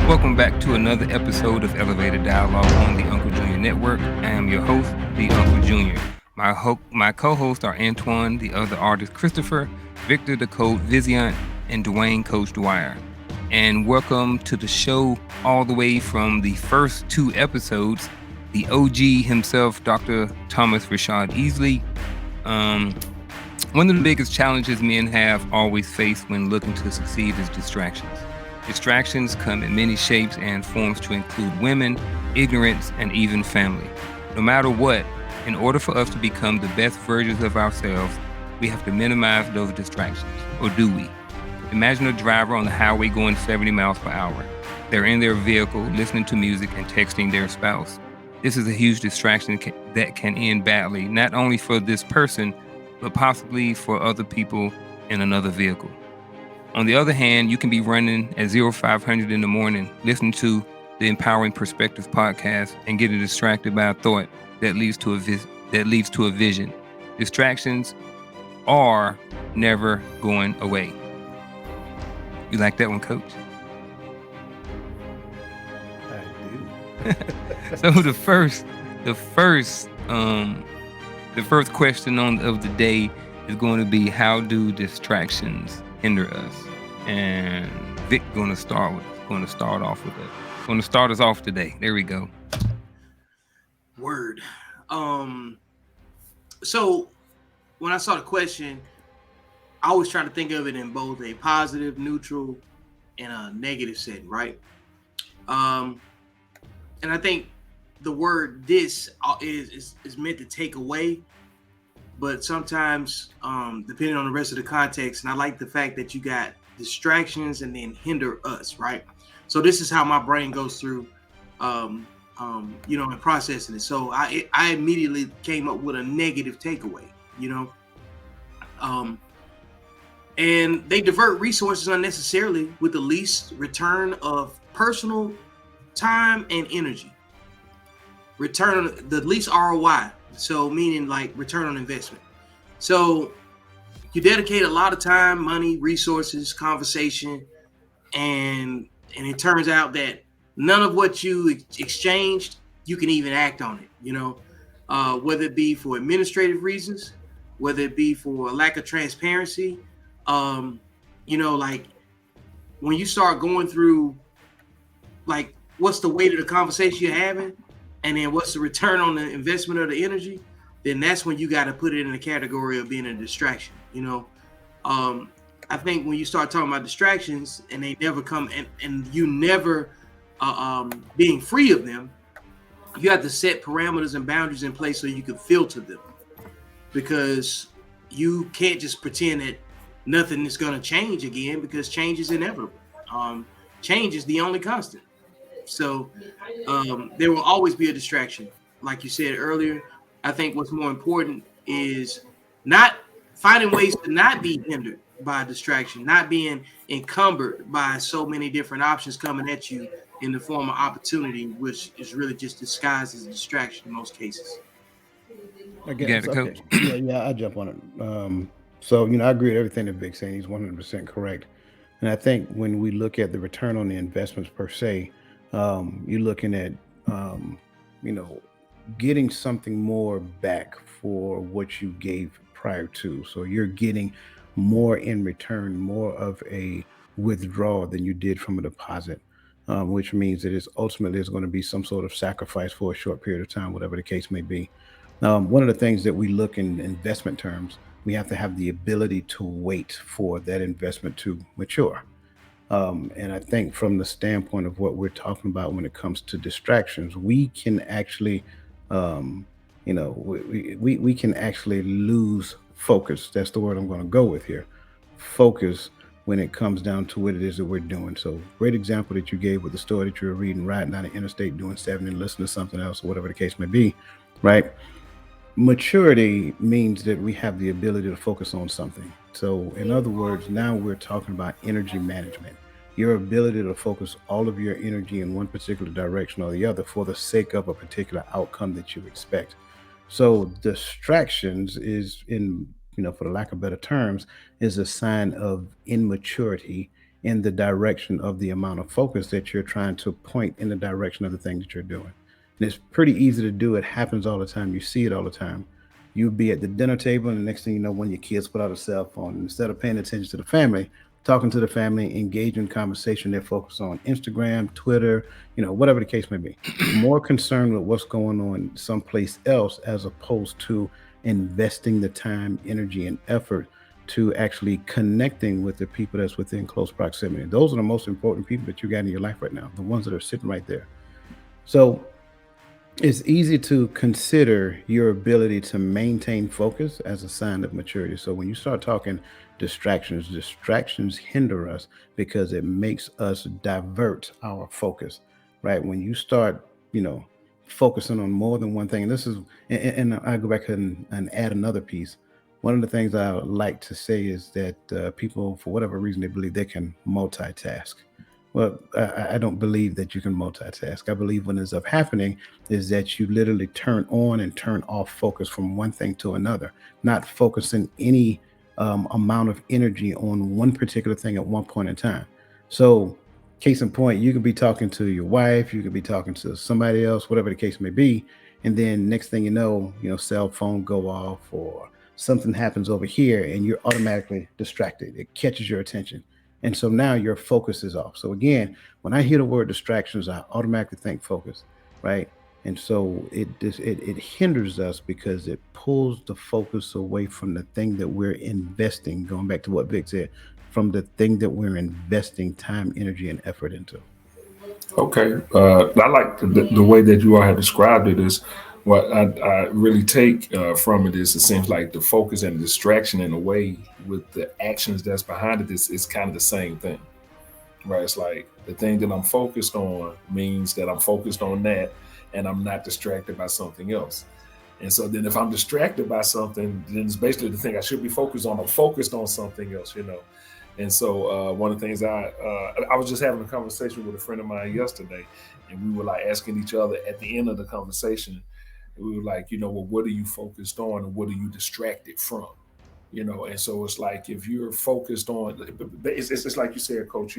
Welcome back to another episode of Elevated Dialogue on the Uncle Junior Network. I am your host, the Uncle Junior. My co-hosts are Antoine, the other artist Christopher, Victor the Code Viziant, and Dwayne Coach Dwyer. And welcome to the show all the way from the first two episodes, the OG himself, Dr. Thomas Rashad Easley. Um, One of the biggest challenges men have always faced when looking to succeed is distractions. Distractions come in many shapes and forms to include women, ignorance, and even family. No matter what, in order for us to become the best versions of ourselves, we have to minimize those distractions. Or do we? Imagine a driver on the highway going 70 miles per hour. They're in their vehicle, listening to music and texting their spouse. This is a huge distraction that can end badly, not only for this person, but possibly for other people in another vehicle. On the other hand, you can be running at 0500 in the morning, listening to the Empowering Perspectives podcast and getting distracted by a thought that leads to a vision. Distractions are never going away. You like that one, Coach? I do. So the first question of the day is going to be, how do distractions hinder us? And Vic going to start off with it. Going to start us off today. There we go. Word. So when I saw the question, I always try to think of it in both a positive, neutral, and a negative setting, right? And I think the word "this" is meant to take away, but sometimes, depending on the rest of the context, and I like the fact that you got distractions and then hinder us, right? So this is how my brain goes through, in processing it. So I immediately came up with a negative takeaway, and they divert resources unnecessarily with the least return of personal time and energy. The least ROI, so meaning like return on investment. So you dedicate a lot of time, money, resources, conversation, and it turns out that none of what you exchanged, you can even act on it. Whether it be for administrative reasons, whether it be for a lack of transparency, like when you start going through, like, what's the weight of the conversation you're having, and then what's the return on the investment of the energy, then that's when you got to put it in the category of being a distraction. I think when you start talking about distractions and they never come, and you never being free of them, you have to set parameters and boundaries in place so you can filter them, because you can't just pretend that nothing is going to change again, because change is inevitable. Change is the only constant. So there will always be a distraction. Like you said earlier, I think what's more important is not finding ways to not be hindered by distraction, not being encumbered by so many different options coming at you in the form of opportunity, which is really just disguised as a distraction in most cases. I You got guess. it, Okay. Coach. Yeah, I jump on it. So I agree with everything that Vic's saying. He's 100% correct. And I think when we look at the return on the investments per se, you're looking at, um, you know, getting something more back for what you gave prior to. So you're getting more in return, more of a withdrawal than you did from a deposit, which means that it's ultimately is going to be some sort of sacrifice for a short period of time, whatever the case may be. One of the things that we look in investment terms, we have to have the ability to wait for that investment to mature. And I think from the standpoint of what we're talking about when it comes to distractions, we can actually, um, we can actually lose focus. That's the word I'm going to go with here. Focus when it comes down to what it is that we're doing. So, great example that you gave with the story that you were reading, riding down the interstate, doing 70 and listening to something else, or whatever the case may be, right? Maturity means that we have the ability to focus on something. So, in other words, now we're talking about energy management. Your ability to focus all of your energy in one particular direction or the other for the sake of a particular outcome that you expect. So, distractions is, in for the lack of better terms, is a sign of immaturity in the direction of the amount of focus that you're trying to point in the direction of the thing that you're doing. And it's pretty easy to do. It happens all the time. You see it all the time. You'll be at the dinner table, and the next thing you know, one of your kids put out a cell phone. Instead of paying attention to the family, talking to the family, engaging in conversation, they're focused on Instagram, Twitter, whatever the case may be. More concerned with what's going on someplace else as opposed to investing the time, energy, and effort to actually connecting with the people that's within close proximity. Those are the most important people that you got in your life right now, the ones that are sitting right there. So it's easy to consider your ability to maintain focus as a sign of maturity. So when you start talking distractions hinder us because it makes us divert our focus, right? When you start, focusing on more than one thing, and this is, and I go back and add another piece. One of the things I would like to say is that people, for whatever reason, they believe they can multitask. Well, I don't believe that you can multitask. I believe what ends up happening is that you literally turn on and turn off focus from one thing to another, not focusing any amount of energy on one particular thing at one point in time. So, case in point, you could be talking to your wife, you could be talking to somebody else, whatever the case may be, and then next thing cell phone go off or something happens over here, and you're automatically distracted. It catches your attention, and so now your focus is off. So again, when I hear the word distractions, I automatically think focus, right? And so it hinders us because it pulls the focus away from the thing that we're investing. Going back to what Vic said, from the thing that we're investing time, energy, and effort into. Okay. I like the way that you all have described it is what I really take from it is it seems like the focus and distraction in a way with the actions that's behind it is kind of the same thing, right? It's like the thing that I'm focused on means that I'm focused on that and I'm not distracted by something else. And so then if I'm distracted by something, then it's basically the thing I should be focused on. I'm focused on something else. And so one of the things I was just having a conversation with a friend of mine yesterday, and we were like asking each other at the end of the conversation, we were like, well, what are you focused on and what are you distracted from? And so it's like if you're focused on, it's like you said, Coach.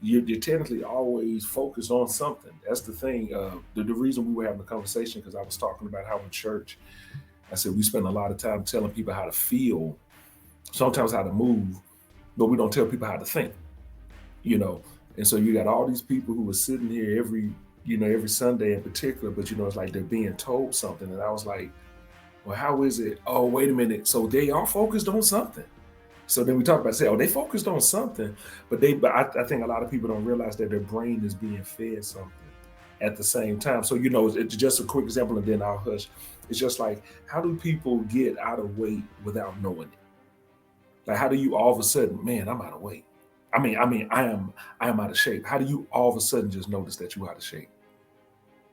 You're technically always focused on something. That's the thing. The reason we were having a conversation because I was talking about how in church, I said we spend a lot of time telling people how to feel, sometimes how to move, but we don't tell people how to think. And so you got all these people who are sitting here every Sunday in particular, but it's like they're being told something, and I was like, well, how is it? Oh, wait a minute. So they are focused on something. So then we talk about they focused on something, but I think a lot of people don't realize that their brain is being fed something at the same time. So it's just a quick example, and then I'll hush. It's just like, how do people get out of weight without knowing it? Like, how do you all of a sudden, man, I'm out of weight? I am out of shape. How do you all of a sudden just notice that you're out of shape?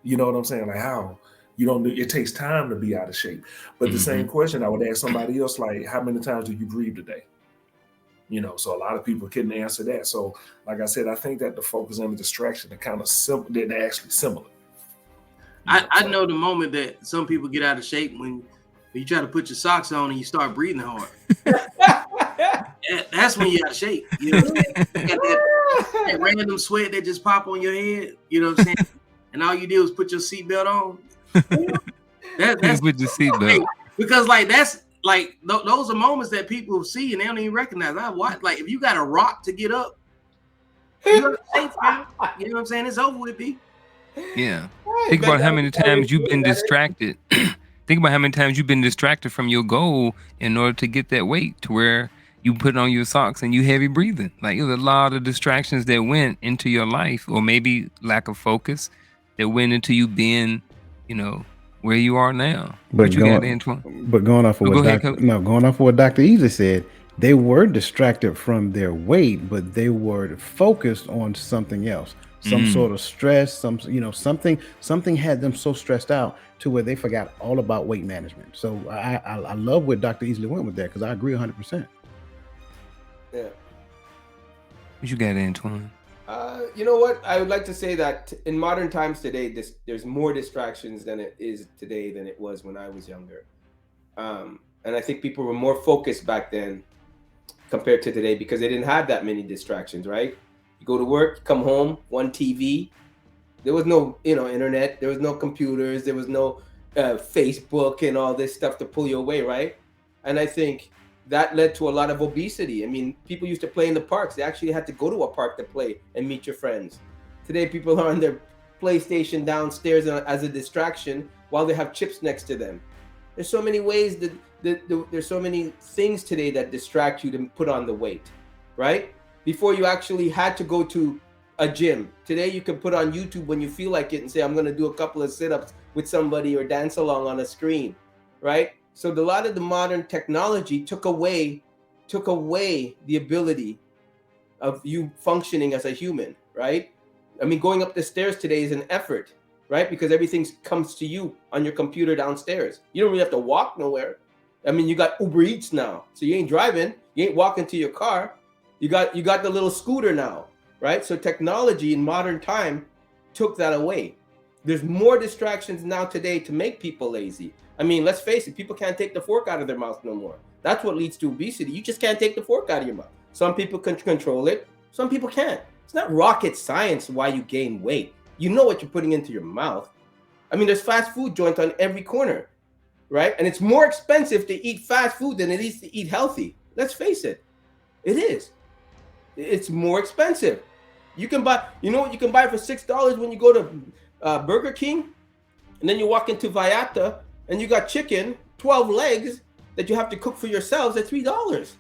You know what I'm saying? Like how you don't. It takes time to be out of shape. But the same question I would ask somebody else, like, how many times do you breathe today? So a lot of people couldn't answer that. So, like I said, I think that the focus and the distraction are kind of simple. They're actually similar. I know the moment that some people get out of shape when you try to put your socks on and you start breathing hard. That's when you're out of shape. You know what I'm saying? You got that random sweat that just pop on your head. You know what I'm saying? And all you do is put your seatbelt on. That's with your seatbelt. Because that's those are moments that people see and they don't even recognize. Like if you got a rock to get up, you're safe, man. You know what I'm saying? It's over with, people. Yeah. Think about how many times you've been distracted. Think about how many times you've been distracted from your goal in order to get that weight to where you put on your socks and you heavy breathing. Like there's a lot of distractions that went into your life, or maybe lack of focus that went into you being, where you are now. But you got, Antoine? But going off of what Dr. Easy said, they were distracted from their weight, but they were focused on something else. Some sort of stress, something had them so stressed out to where they forgot all about weight management. So I love where Dr. Easley went with that, because I agree 100%. Yeah. What you got, Antoine? You know what? I would like to say that in modern times today, there's more distractions than it is today than it was when I was younger. And I think people were more focused back then. compared to today because they didn't have that many distractions, right? You go to work, come home, one TV. There was no, internet. There was no computers. There was no Facebook and all this stuff to pull you away, right? And I think that led to a lot of obesity. I mean, people used to play in the parks. They actually had to go to a park to play and meet your friends. Today, people are on their PlayStation downstairs as a distraction while they have chips next to them. There's so many ways there's so many things today that distract you to put on the weight, right? Before you actually had to go to a gym. Today you can put on YouTube when you feel like it and say, I'm going to do a couple of sit-ups with somebody or dance along on a screen, right? So a lot of the modern technology took away the ability of you functioning as a human, right? I mean, going up the stairs today is an effort, right? Because everything comes to you on your computer downstairs. You don't really have to walk nowhere. I mean, you got Uber Eats now, so you ain't driving, you ain't walking to your car. You got the little scooter now, right? So technology in modern time took that away. There's more distractions now today to make people lazy. I mean, let's face it, people can't take the fork out of their mouth no more. That's what leads to obesity. You just can't take the fork out of your mouth. Some people can control it, some people can't. It's not rocket science why you gain weight. You know what you're putting into your mouth. I mean, there's fast food joints on every corner, right? And it's more expensive to eat fast food than it is to eat healthy. Let's face it. It is. It's more expensive. You can buy, what you can buy for $6 when you go to Burger King, and then you walk into Viata and you got chicken, 12 legs that you have to cook for yourselves at $3.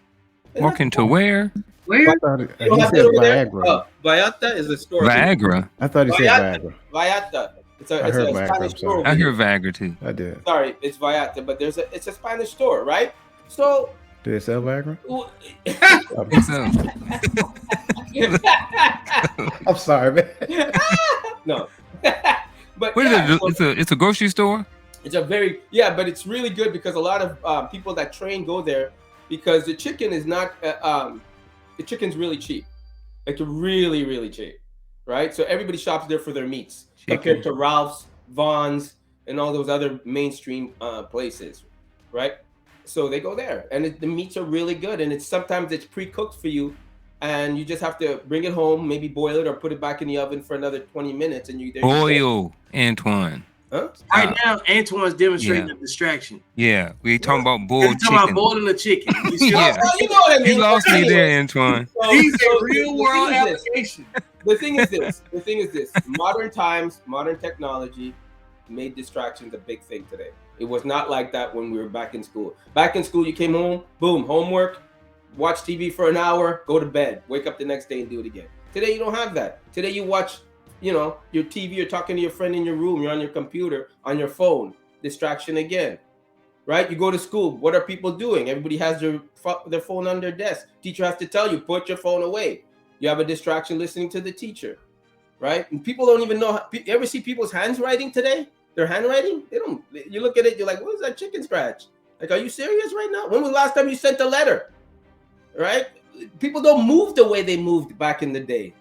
Walk into where? Where? I thought it, You he don't have said it over there? Viagra. Viata is a store. Viagra. I thought he said Viagra. Viata. It's I a heard Viagra, Spanish I'm store. sorry. over I hear here. Viagra too. I did. Sorry, it's Viata, but it's a Spanish store, right? So Do they sell Viagra? So, I'm sorry, man. no. But what is yeah, it? so It's a grocery store. it's but it's really good because a lot of people that train go there because the chicken is not the chicken's really cheap. It's really, really cheap, right? So everybody shops there for their meats compared to Ralph's, Vaughn's, and all those other mainstream places, right? So they go there, and the meats are really good, and sometimes it's pre-cooked for you, and you just have to bring it home, maybe boil it or put it back in the oven for another 20 minutes, and you Boil, Antoine. Huh? Right now, Antoine's demonstrating a distraction. Yeah, we talking about boiled He's talking about chicken. boiling a chicken. You see Yeah. Well, you know what I mean. You lost me Anyway, there, Antoine. so- He's so a real the world thing is this. application. The thing is this. Modern times, modern technology made distractions a big thing today. It was not like that when we were back in school. Back in school, you came home, boom, homework, watch TV for an hour, go to bed, wake up the next day and do it again. Today, you don't have that. Today, you watch, your TV, you're talking to your friend in your room, you're on your computer, on your phone, distraction again, right? You go to school, what are people doing? Everybody has their phone on their desk. Teacher has to tell you, put your phone away. You have a distraction listening to the teacher, right? And people don't even know. You ever see people's handwriting today? Their handwriting? They don't. You look at it, you're like, what is that chicken scratch? Like, are you serious right now? When was the last time you sent a letter? Right? People don't move the way they moved back in the day,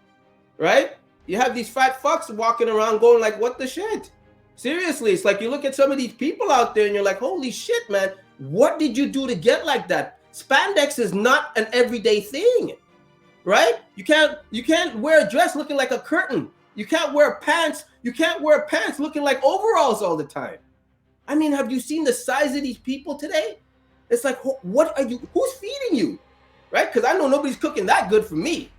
right? You have these fat fucks walking around going like, what the shit? Seriously, it's like you look at some of these people out there and you're like, holy shit, man, what did you do to get like that? Spandex is not an everyday thing, right? You can't wear a dress looking like a curtain. You can't wear pants. You can't wear pants looking like overalls all the time. I mean, have you seen the size of these people today? It's like, who's feeding you? Right? Because I know nobody's cooking that good for me.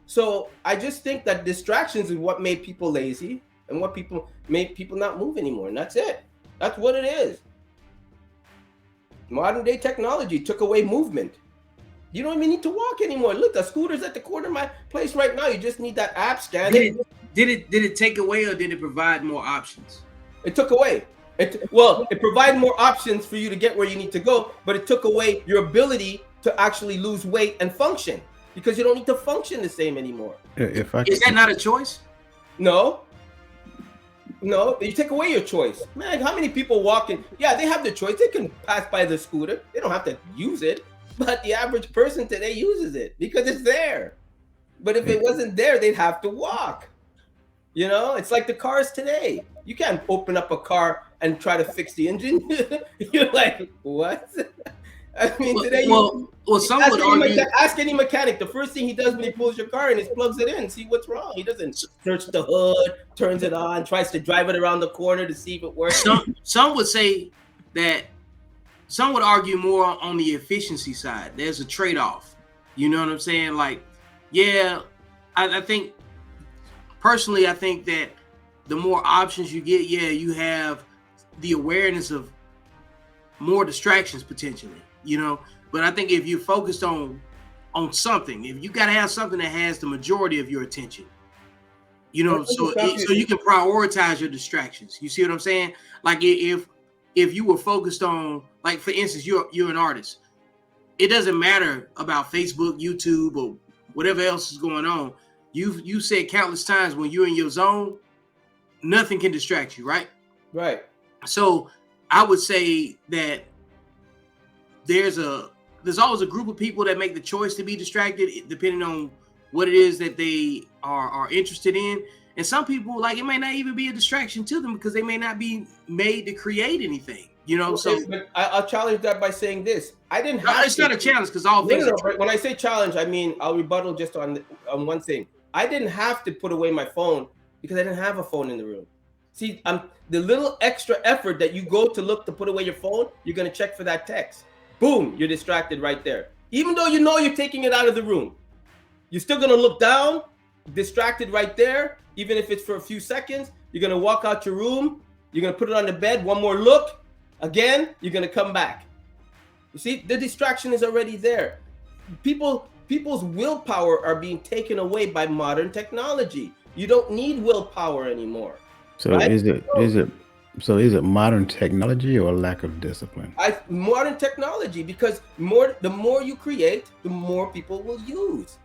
So I just think that distractions is what made people lazy and what made people not move anymore. And that's it. That's what it is. Modern day technology took away movement. You don't even need to walk anymore. Look, the scooter's at the corner of my place right now. You just need that app, scan it. Did it take away or did it provide more options? It took away. It provided more options for you to get where you need to go, but it took away your ability to actually lose weight and function because you don't need to function the same anymore. If I Is that not a choice? No, you take away your choice. Man, how many people walking? Yeah, they have the choice. They can pass by the scooter. They don't have to use it. But the average person today uses it because it's there. But if it wasn't there, they'd have to walk. It's like the cars today. You can't open up a car and try to fix the engine. You're like, what? I mean, today some would argue. Ask any mechanic. The first thing he does when he pulls your car in is plugs it in, see what's wrong. He doesn't search the hood, turns it on, tries to drive it around the corner to see if it works. Some would say that. Some would argue more on the efficiency side. There's a trade-off. You know what I'm saying? Like, yeah, I think personally, I think that the more options you get, yeah, you have the awareness of more distractions potentially, you know. But I think if you're focused on something, if you got to have something that has the majority of your attention, you know, so you can prioritize your distractions. You see what I'm saying? Like if you were focused on, like, for instance, you're an artist. It doesn't matter about Facebook, YouTube, or whatever else is going on. You said countless times when you're in your zone, nothing can distract you, right? Right. So I would say that there's always a group of people that make the choice to be distracted depending on what it is that they are interested in. And some people, like, it may not even be a distraction to them because they may not be made to create anything, you know. So but I'll challenge that by saying this: I didn't have. It's not a challenge because all things. But when I say challenge, I mean I'll rebuttal just on one thing. I didn't have to put away my phone because I didn't have a phone in the room. See, the little extra effort that you go to look to put away your phone, you're gonna check for that text. Boom, you're distracted right there. Even though you know you're taking it out of the room, you're still gonna look down, distracted right there. Even if it's for a few seconds, you're gonna walk out your room, you're gonna put it on the bed, one more look, again, you're gonna come back. You see, the distraction is already there. People's willpower are being taken away by modern technology. You don't need willpower anymore. So right? is it modern technology or lack of discipline? Modern technology, because the more you create, the more people will use.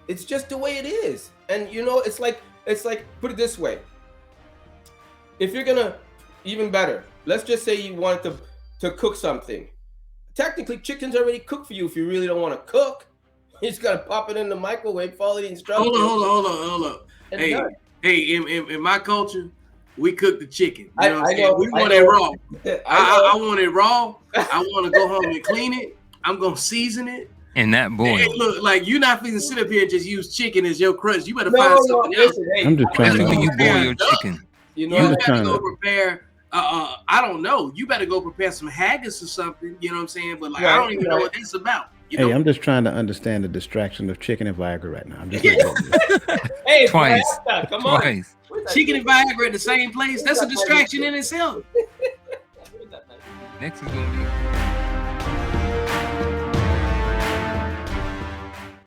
It's just the way it is. And you know, it's like put it this way. If you're gonna, even better, let's just say you wanted to cook something. Technically, chicken's already cooked for you if you really don't want to cook. You just gotta pop it in the microwave, follow the instructions. Hold on. Hey, in my culture, we cook the chicken. You know what I'm saying? We want it raw. I want it raw. I want to go home and clean it. I'm gonna season it. And that boil. Hey, look, like, you're not finna sit up here and just use chicken as your crust. You better find something else. Hey, I'm just trying Especially to. when you boil your chicken. You know, You better go prepare. I don't know. You better go prepare some haggis or something. You know what I'm saying? But like, I don't even know what that's about. You know? Hey, I'm just trying to understand the distraction of chicken and Viagra right now. I'm just hey, Twice. come on. Twice. Chicken and Viagra at the same place. That's a distraction in itself. Next is going to be